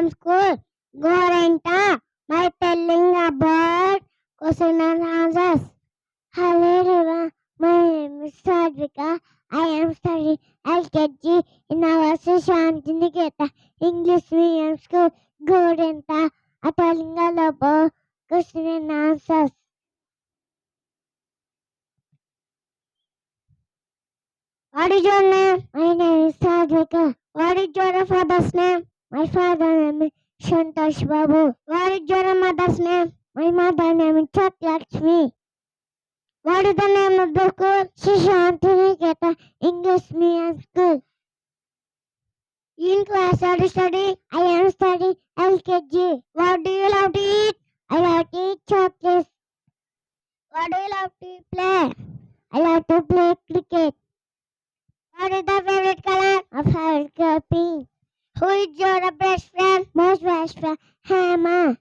medium school. Gorenta, my telling about question and answers. Hello everyone, my name is Sadvika. I am studying LKG in our Shantiniketa English medium school. Gorenta, a telling about question and answers. What is your name? My name is Sadvika. What is your father's name? My father name is Shantosh Babu. What is your mother's name? My mother name is Chatlakshmi. What is the name of the school? Shantiniketa English Medium School. In class, are you studying? I am studying LKG. What do you love to eat? I love to eat chocolates. What do you love to play? I love to play cricket. What is the favorite color? My favorite color pink. Who is your best friend? My best friend, Hema.